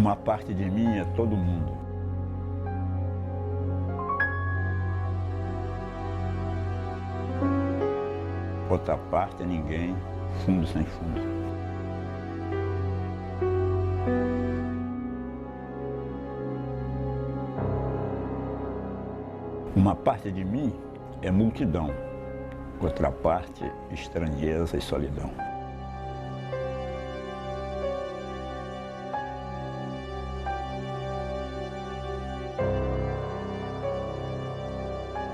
Uma parte de mim é todo mundo. Outra parte é ninguém, fundo sem fundo. Uma parte de mim é multidão. Outra parte, estranheza e solidão.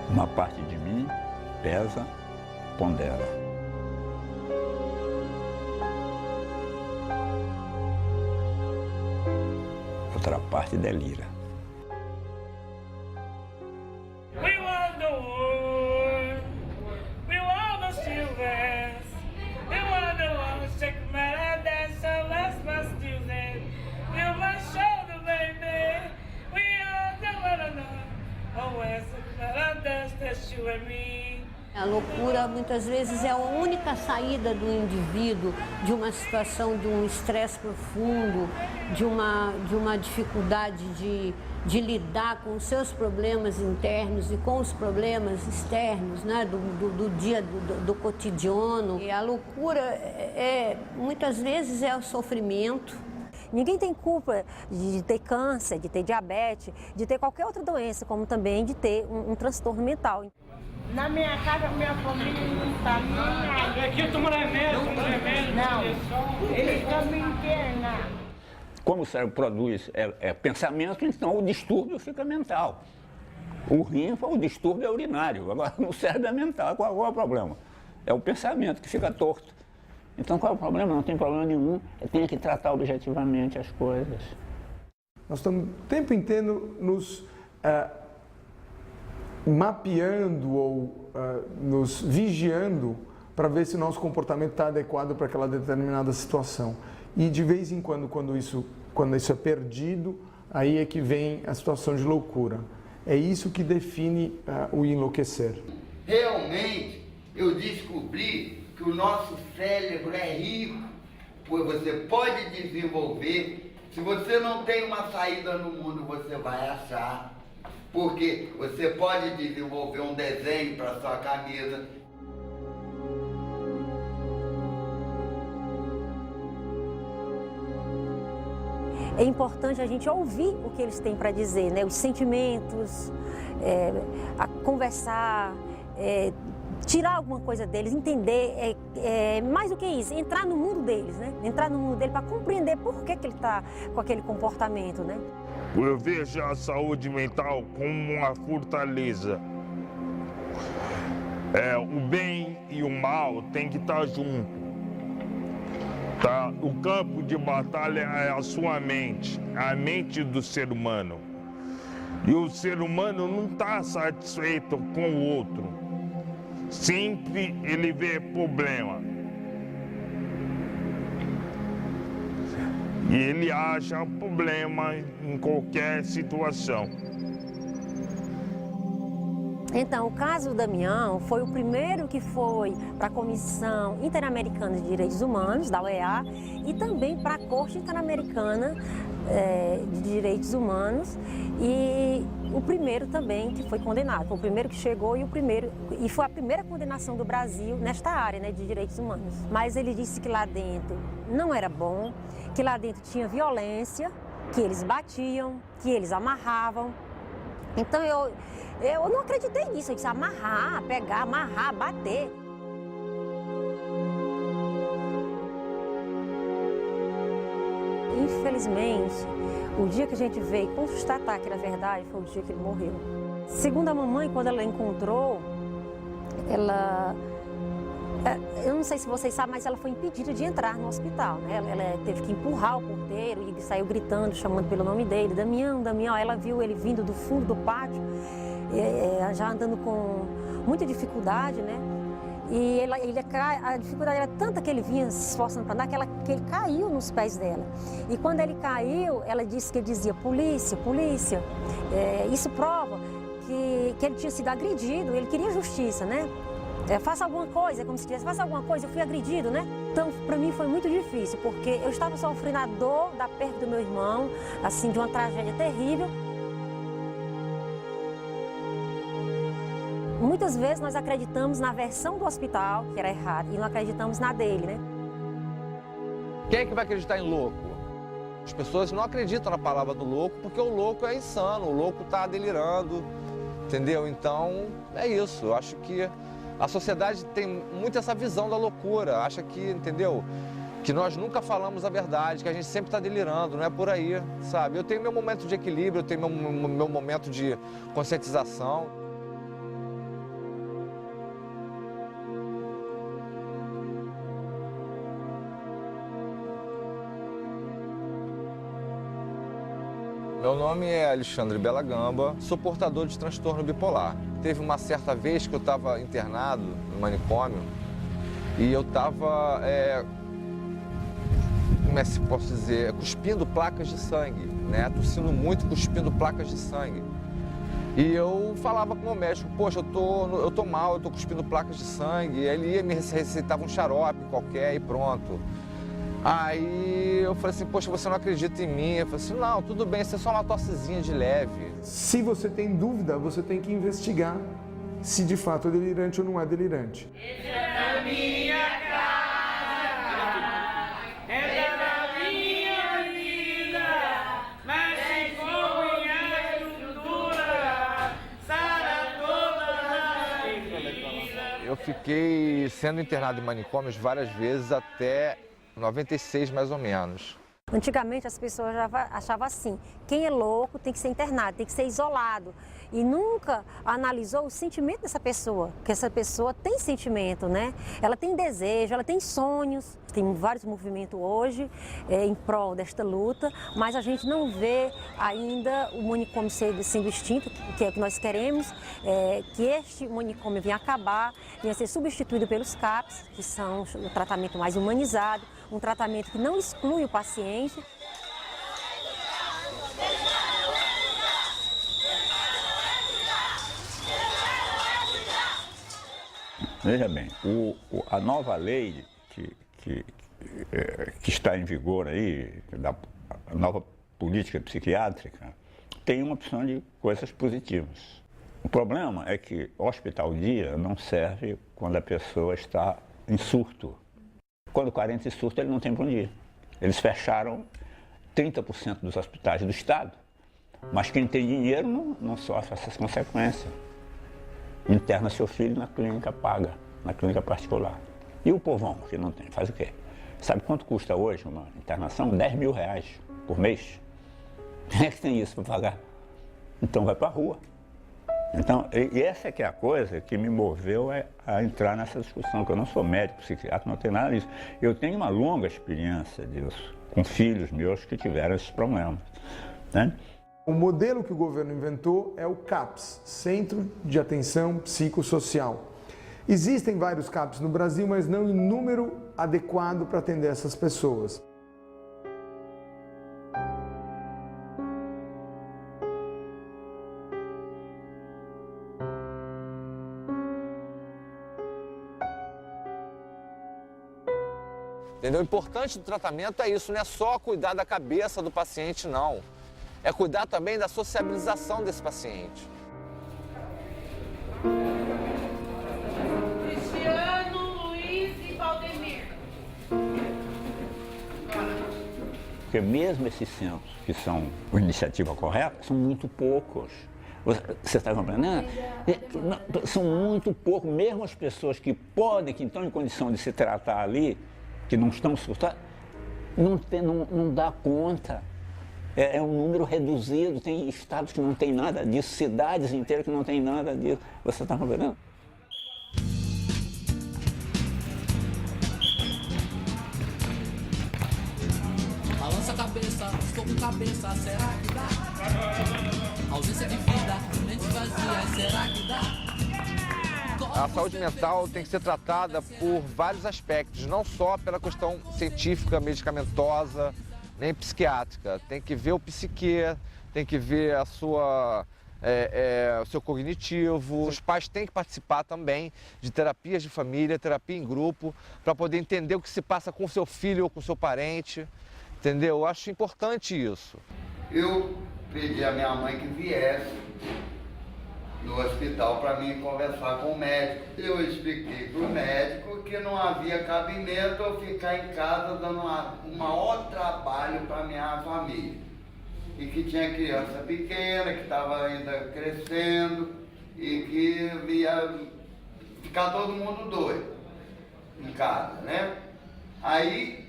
Uma parte de mim pesa, pondera. Outra parte delira. We won the war. We won the silvers. We won the war. Shake my hand and so let's must do that. You must show the baby. We are the one another. Oh, where's the dance that you and me? A loucura muitas vezes é a única saída do indivíduo de uma situação de um estresse profundo, de uma dificuldade de lidar com os seus problemas internos e com os problemas externos, né, do cotidiano. E a loucura muitas vezes é o sofrimento. Ninguém tem culpa de ter câncer, de ter diabetes, de ter qualquer outra doença, como também de ter um transtorno mental. Na minha casa, minha família não está nem aí. Aqui eu tomo remédio, Não, eles estão me internando. Como o cérebro produz pensamento, então o distúrbio fica mental. O rim, o distúrbio é urinário. Agora, no cérebro é mental. Qual é o problema? É o pensamento que fica torto. Então, qual é o problema? Não tem problema nenhum. Tem que tratar objetivamente as coisas. Nós estamos o tempo inteiro nos mapeando ou nos vigiando para ver se o nosso comportamento está adequado para aquela determinada situação. E de vez em quando, quando isso é perdido, aí é que vem a situação de loucura. É isso que define o enlouquecer. Realmente, eu descobri que o nosso cérebro é rico, pois você pode desenvolver. Se você não tem uma saída no mundo, você vai achar. Porque você pode desenvolver um desenho para sua camisa. É importante a gente ouvir o que eles têm para dizer, né? Os sentimentos, a conversar, tirar alguma coisa deles, entender, mais do que isso, entrar no mundo deles, né? Entrar no mundo dele para compreender por que ele está com aquele comportamento, né? Eu vejo a saúde mental como uma fortaleza. O bem e o mal tem que estar junto. Tá? O campo de batalha é a sua mente, a mente do ser humano. E o ser humano não está satisfeito com o outro. Sempre ele vê problema. E ele acha problema em qualquer situação. Então, o caso do Damião foi o primeiro que foi para a Comissão Interamericana de Direitos Humanos, da OEA, e também para a Corte Interamericana de Direitos Humanos, e o primeiro também que foi condenado. Foi o primeiro que chegou e foi a primeira condenação do Brasil nesta área, né, de direitos humanos. Mas ele disse que lá dentro não era bom, que lá dentro tinha violência, que eles batiam, que eles amarravam. Então eu não acreditei nisso, eu disse amarrar, pegar, amarrar, bater. Infelizmente, o dia que a gente veio constatar que era verdade foi o dia que ele morreu. Segundo a mamãe, quando ela encontrou, eu não sei se vocês sabem, mas ela foi impedida de entrar no hospital, né? Ela teve que empurrar o porteiro e saiu gritando, chamando pelo nome dele, Damião, Damião. Ela viu ele vindo do fundo do pátio, já andando com muita dificuldade, né? E a dificuldade era tanta que ele vinha se esforçando para andar que ele caiu nos pés dela. E quando ele caiu, ela disse que ele dizia, polícia, polícia. Isso prova que ele tinha sido agredido, ele queria justiça, né? faça alguma coisa, como se dissesse, faça alguma coisa, eu fui agredido, né? Então, para mim foi muito difícil, porque eu estava sofrendo a dor da perda do meu irmão, assim, de uma tragédia terrível. Muitas vezes nós acreditamos na versão do hospital, que era errada, e não acreditamos na dele, né? Quem é que vai acreditar em louco? As pessoas não acreditam na palavra do louco porque o louco é insano, o louco está delirando, entendeu? Então, é isso. Eu acho que a sociedade tem muito essa visão da loucura, acha que, entendeu? Que nós nunca falamos a verdade, que a gente sempre está delirando, não é por aí, sabe? Eu tenho meu momento de equilíbrio, eu tenho meu momento de conscientização. Meu nome é Alexandre Belagamba, sou portador de transtorno bipolar. Teve uma certa vez que eu estava internado no manicômio e eu estava, como é que posso dizer, cuspindo placas de sangue, né? Tossindo muito, cuspindo placas de sangue. E eu falava com o meu médico, poxa, eu tô mal, eu tô cuspindo placas de sangue. E ele ia me receitava um xarope qualquer e pronto. Aí eu falei assim, poxa, você não acredita em mim? Eu falei assim, não, tudo bem, isso é só uma tossezinha de leve. Se você tem dúvida, você tem que investigar se de fato é delirante ou não é delirante. Entra na minha casa, entra na minha vida, mas se for minha estrutura, sara todas as feridas. Eu fiquei sendo internado em manicômios várias vezes até 96 mais ou menos. Antigamente as pessoas já achavam assim, quem é louco tem que ser internado, tem que ser isolado. E nunca analisou o sentimento dessa pessoa, que essa pessoa tem sentimento, né? Ela tem desejo, ela tem sonhos. Tem vários movimentos hoje em prol desta luta, mas a gente não vê ainda o manicômio sendo extinto, que é o que nós queremos, que este manicômio venha acabar, venha ser substituído pelos CAPs, que são o tratamento mais humanizado, um tratamento que não exclui o paciente. Veja bem, a nova lei que está em vigor aí, a nova política psiquiátrica, tem uma opção de coisas positivas. O problema é que o hospital-dia não serve quando a pessoa está em surto. Quando o carente em surto, ele não tem para onde ir. Eles fecharam 30% dos hospitais do Estado, mas quem tem dinheiro não sofre essas consequências. Interna seu filho na clínica paga, na clínica particular. E o povão que não tem, faz o quê? Sabe quanto custa hoje uma internação? 10 mil reais por mês. Quem é que tem isso para pagar? Então vai para a rua. Então, e essa é que é a coisa que me moveu a entrar nessa discussão, que eu não sou médico, psiquiatra, não tenho nada disso. Eu tenho uma longa experiência disso, com filhos meus que tiveram esses problemas, né? O modelo que o governo inventou é o CAPS, Centro de Atenção Psicossocial. Existem vários CAPS no Brasil, mas não em número adequado para atender essas pessoas. Entendeu? O importante do tratamento é isso, não é só cuidar da cabeça do paciente, não. É cuidar também da sociabilização desse paciente. Cristiano, Luiz e Valdemir. Porque mesmo esses centros que são a iniciativa correta, são muito poucos. Você está compreendendo? São muito poucos, mesmo as pessoas que podem, que estão em condição de se tratar ali, que não estão surtadas, não dá conta. É um número reduzido, tem estados que não tem nada disso, cidades inteiras que não tem nada disso. Você está compreendendo? Balança a cabeça, estou com cabeça, será que dá? Ausência de vida, mente vazia, será que dá? A saúde mental tem que ser tratada por vários aspectos, não só pela questão científica, medicamentosa, nem psiquiátrica. Tem que ver o psique, tem que ver a sua o seu cognitivo. Os pais têm que participar também de terapias de família, terapia em grupo, para poder entender o que se passa com o seu filho ou com o seu parente, entendeu? Eu acho importante isso. Eu pedi à minha mãe que viesse no hospital para mim conversar com o médico. Eu expliquei para o médico que não havia cabimento eu ficar em casa dando um maior trabalho para minha família. E que tinha criança pequena, que estava ainda crescendo e que ia ficar todo mundo doido em casa, né? Aí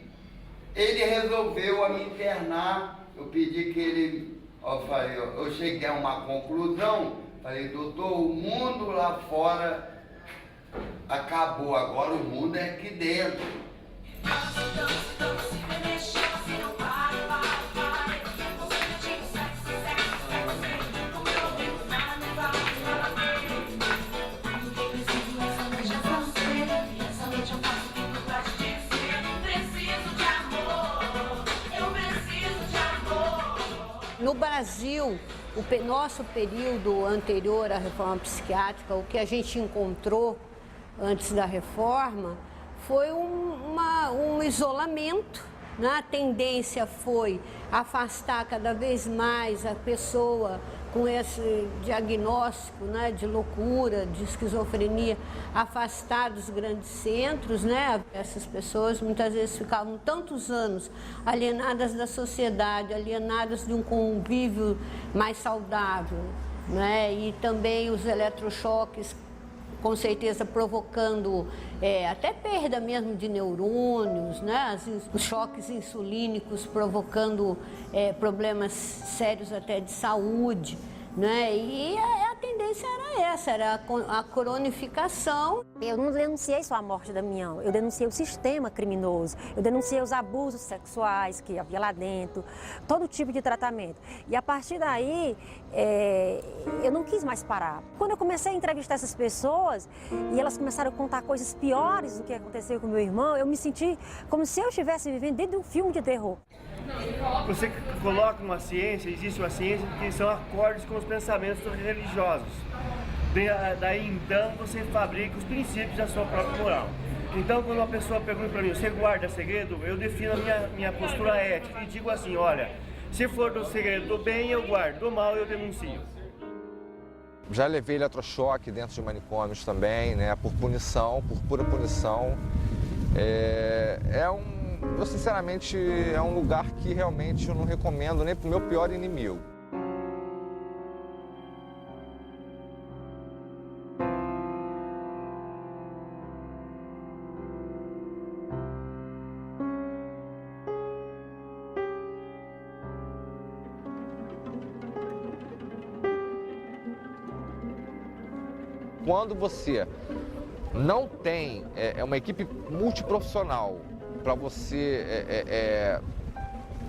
ele resolveu me internar, eu pedi que ele, eu cheguei a uma conclusão, falei, doutor, o mundo lá fora acabou, agora o mundo é aqui dentro. No Brasil, o nosso período anterior à reforma psiquiátrica, o que a gente encontrou antes da reforma, foi um isolamento, né? A tendência foi afastar cada vez mais a pessoa com esse diagnóstico, né, de loucura, de esquizofrenia, afastar dos grandes centros, né? Essas pessoas muitas vezes ficavam tantos anos alienadas da sociedade, alienadas de um convívio mais saudável, né? E também os eletrochoques, com certeza provocando até perda mesmo de neurônios, né? Os choques insulínicos provocando problemas sérios até de saúde, né? E a tendência era essa, era a cronificação. Eu não denunciei só a morte da Damião, eu denunciei o sistema criminoso, eu denunciei os abusos sexuais que havia lá dentro, todo tipo de tratamento. E a partir daí, eu não quis mais parar. Quando eu comecei a entrevistar essas pessoas e elas começaram a contar coisas piores do que aconteceu com meu irmão, eu me senti como se eu estivesse vivendo dentro de um filme de terror. Você coloca uma ciência, existe uma ciência que são acordes com os pensamentos religiosos. Daí então você fabrica os princípios da sua própria moral. Então quando uma pessoa pergunta para mim, você guarda segredo? Eu defino a minha postura ética e digo assim, olha, se for do segredo do bem eu guardo, do mal eu denuncio. Já levei eletrochoque dentro de manicômios também, né, por punição, por pura punição. Eu sinceramente, é um lugar que realmente eu não recomendo nem para o meu pior inimigo. Quando você não tem uma equipe multiprofissional para você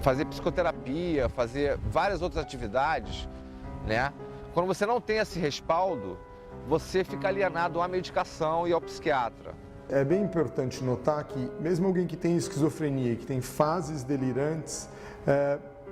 fazer psicoterapia, fazer várias outras atividades, né? Quando você não tem esse respaldo, você fica alienado à medicação e ao psiquiatra. É bem importante notar que mesmo alguém que tem esquizofrenia, que tem fases delirantes,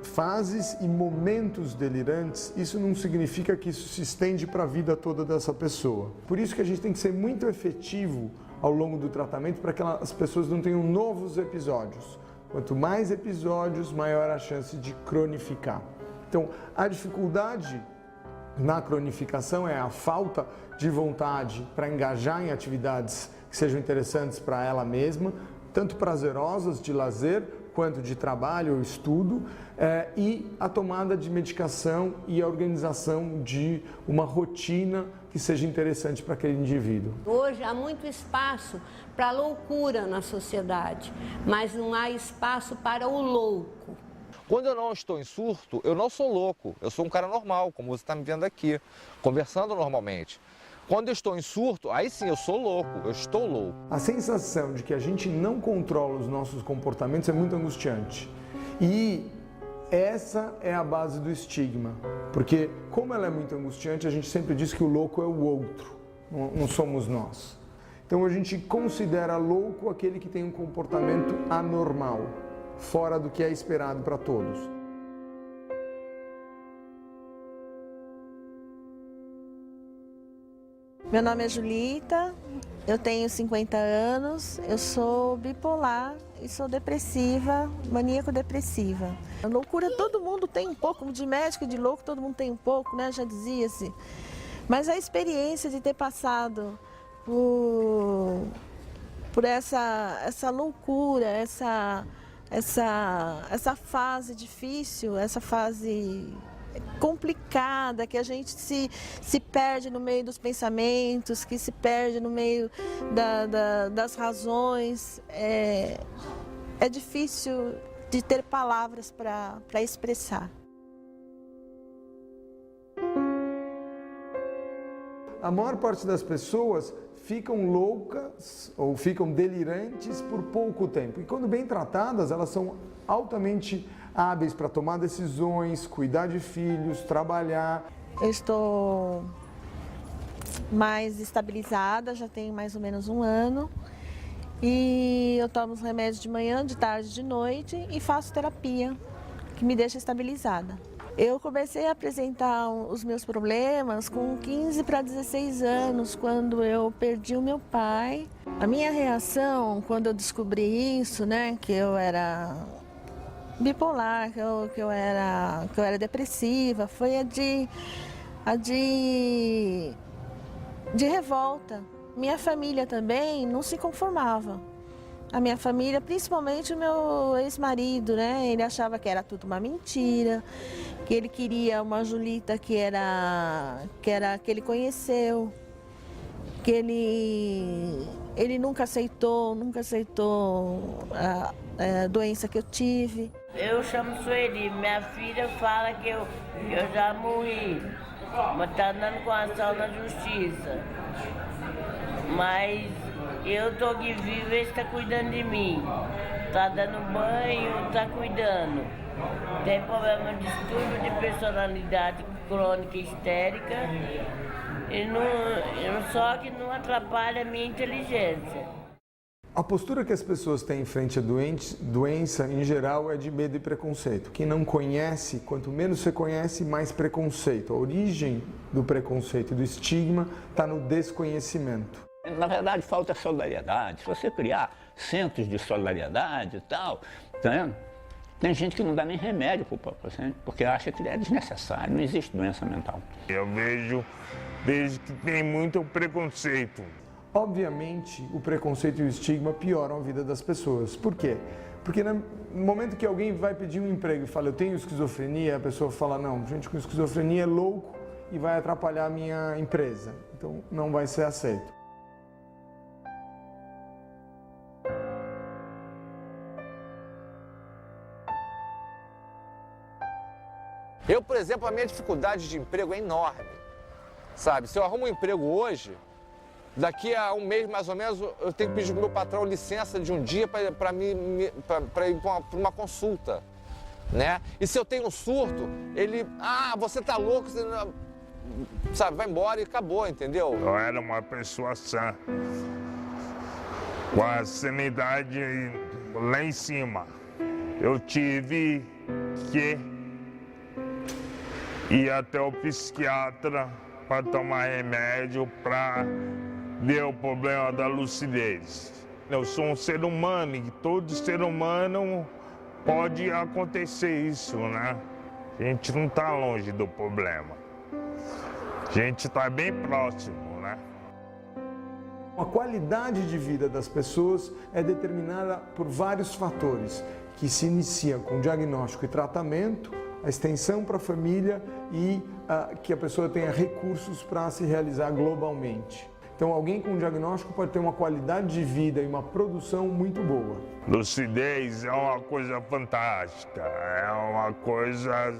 fases e momentos delirantes, isso não significa que isso se estende para a vida toda dessa pessoa. Por isso que a gente tem que ser muito efetivo ao longo do tratamento para que as pessoas não tenham novos episódios. Quanto mais episódios, maior a chance de cronificar. Então, a dificuldade na cronificação é a falta de vontade para engajar em atividades que sejam interessantes para ela mesma, tanto prazerosas de lazer, quanto de trabalho ou estudo, e a tomada de medicação e a organização de uma rotina que seja interessante para aquele indivíduo. Hoje há muito espaço para loucura na sociedade, mas não há espaço para o louco. Quando eu não estou em surto, eu não sou louco, eu sou um cara normal, como você está me vendo aqui, conversando normalmente. Quando eu estou em surto, aí sim eu sou louco, eu estou louco. A sensação de que a gente não controla os nossos comportamentos é muito angustiante. E essa é a base do estigma, porque como ela é muito angustiante, a gente sempre diz que o louco é o outro, não somos nós. Então a gente considera louco aquele que tem um comportamento anormal, fora do que é esperado para todos. Meu nome é Julita, eu tenho 50 anos, eu sou bipolar e sou depressiva, maníaco-depressiva. A loucura todo mundo tem um pouco, de médico e de louco todo mundo tem um pouco, né? Já dizia-se. Mas a experiência de ter passado por essa loucura, essa fase difícil, essa fase complicada, que a gente se perde no meio dos pensamentos, que se perde no meio das razões. É difícil de ter palavras para expressar. A maior parte das pessoas ficam loucas ou ficam delirantes por pouco tempo. E quando bem tratadas, elas são altamente hábeis para tomar decisões, cuidar de filhos, trabalhar. Eu estou mais estabilizada, já tenho mais ou menos 1 ano. E eu tomo os remédios de manhã, de tarde, de noite e faço terapia, que me deixa estabilizada. Eu comecei a apresentar os meus problemas com 15 para 16 anos, quando eu perdi o meu pai. A minha reação, quando eu descobri isso, né, que eu era bipolar, que eu era depressiva, foi a de revolta. Minha família também não se conformava. A minha família, principalmente o meu ex-marido, né? Ele achava que era tudo uma mentira, que ele queria uma Julita que ele conheceu, que ele nunca aceitou a doença que eu tive. Eu chamo Sueli, minha filha fala que eu já morri, mas está andando com ação na justiça. Mas eu estou aqui viva, ele está cuidando de mim. Está dando banho, está cuidando. Tem problema de distúrbio de personalidade crônica e histérica. Só que não atrapalha a minha inteligência. A postura que as pessoas têm em frente à doença, em geral, é de medo e preconceito. Quem não conhece, quanto menos você conhece, mais preconceito. A origem do preconceito e do estigma está no desconhecimento. Na verdade, falta solidariedade. Se você criar centros de solidariedade e tal, tá vendo? Tem gente que não dá nem remédio para o paciente, porque acha que é desnecessário, não existe doença mental. Eu vejo que tem muito preconceito. Obviamente, o preconceito e o estigma pioram a vida das pessoas. Por quê? Porque no momento que alguém vai pedir um emprego e fala, eu tenho esquizofrenia, a pessoa fala, não, gente com esquizofrenia é louco e vai atrapalhar a minha empresa. Então, não vai ser aceito. Eu, por exemplo, a minha dificuldade de emprego é enorme, sabe? Se eu arrumo um emprego hoje, daqui a um mês, mais ou menos, eu tenho que pedir para o meu patrão licença de um dia para ir para uma consulta, né? E se eu tenho um surto, ele, você tá louco, você não... sabe? Vai embora e acabou, entendeu? Eu era uma pessoa sã, com a sanidade lá em cima. Eu tive que ir até o psiquiatra para tomar remédio para ver o problema da lucidez. Eu sou um ser humano e todo ser humano pode acontecer isso, né? A gente não está longe do problema. A gente está bem próximo, né? A qualidade de vida das pessoas é determinada por vários fatores, que se iniciam com diagnóstico e tratamento, a extensão para a família e que a pessoa tenha recursos para se realizar globalmente. Então, alguém com diagnóstico pode ter uma qualidade de vida e uma produção muito boa. Lucidez é uma coisa fantástica, é uma coisa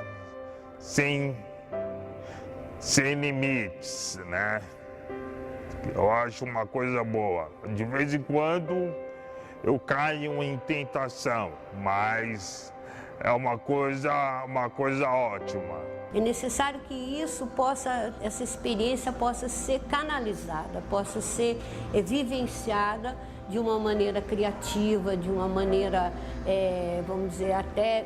sem limites, né? Eu acho uma coisa boa. De vez em quando eu caio em tentação, mas é uma coisa ótima. É necessário que essa experiência possa ser canalizada, possa ser vivenciada de uma maneira criativa, de uma maneira, vamos dizer, até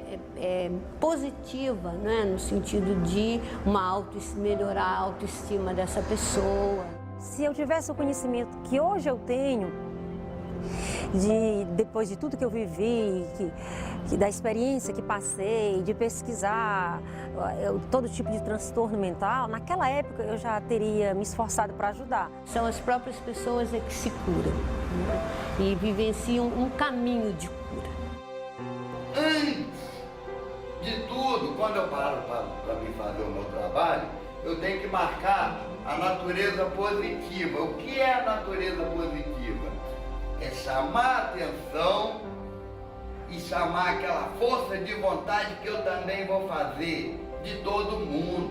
positiva, né? No sentido de melhorar a autoestima dessa pessoa. Se eu tivesse o conhecimento que hoje eu tenho, depois de tudo que eu vivi, da experiência que passei, de pesquisar todo tipo de transtorno mental, naquela época eu já teria me esforçado para ajudar. São as próprias pessoas que se curam, né? E vivenciam um caminho de cura. Antes de tudo, quando eu paro para me fazer o meu trabalho, eu tenho que marcar a natureza positiva. O que é a natureza positiva? É chamar a atenção e chamar aquela força de vontade que eu também vou fazer, de todo mundo.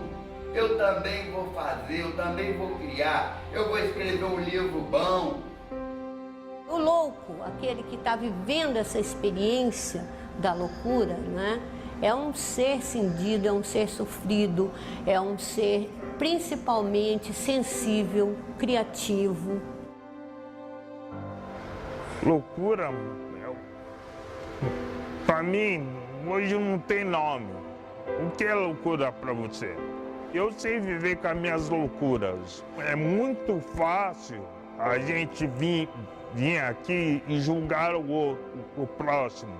Eu também vou fazer, eu também vou criar, eu vou escrever um livro bom. O louco, aquele que está vivendo essa experiência da loucura, né? É um ser cindido, é um ser sofrido, é um ser principalmente sensível, criativo. Loucura, para mim, hoje não tem nome. O que é loucura para você? Eu sei viver com as minhas loucuras. É muito fácil a gente vir aqui e julgar o outro, o próximo.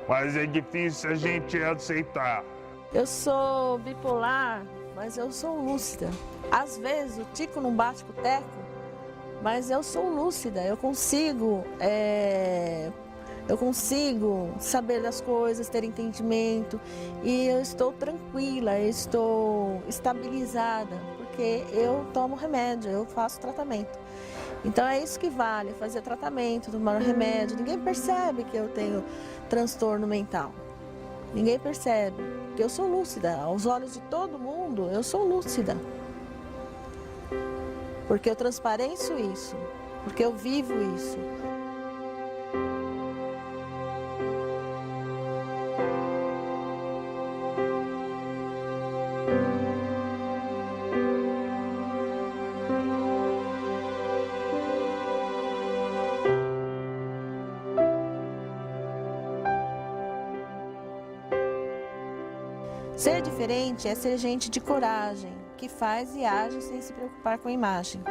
Mas é difícil a gente aceitar. Eu sou bipolar, mas eu sou lúcida. Às vezes o tico não bate com o teco, mas eu sou lúcida. Eu consigo saber das coisas, ter entendimento. E eu estou tranquila, eu estou estabilizada, porque eu tomo remédio, eu faço tratamento. Então é isso que vale, fazer tratamento, tomar remédio. Ninguém percebe que eu tenho transtorno mental. Ninguém percebe, porque eu sou lúcida. Aos olhos de todo mundo, eu sou lúcida. Porque eu transparencio isso, porque eu vivo isso. Ser diferente é ser gente de coragem, que faz e age sem se preocupar com a imagem.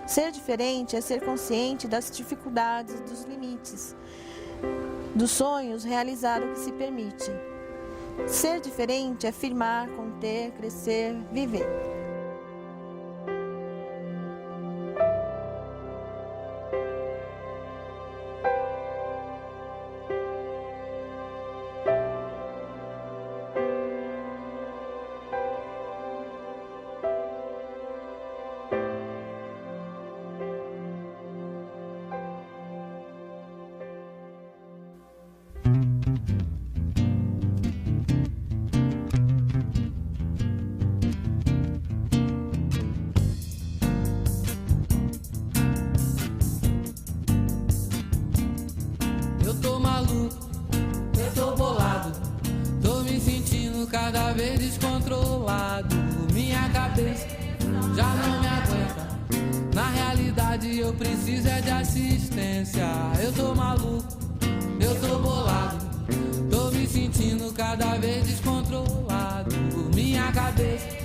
Ser diferente é ser consciente das dificuldades e dos limites, dos sonhos, realizar o que se permite. Ser diferente é firmar, conter, crescer, viver. Cada vez descontrolado, minha cabeça já não me aguenta. Na realidade eu preciso é de assistência. Eu tô maluco, eu tô bolado, tô me sentindo cada vez descontrolado. Minha cabeça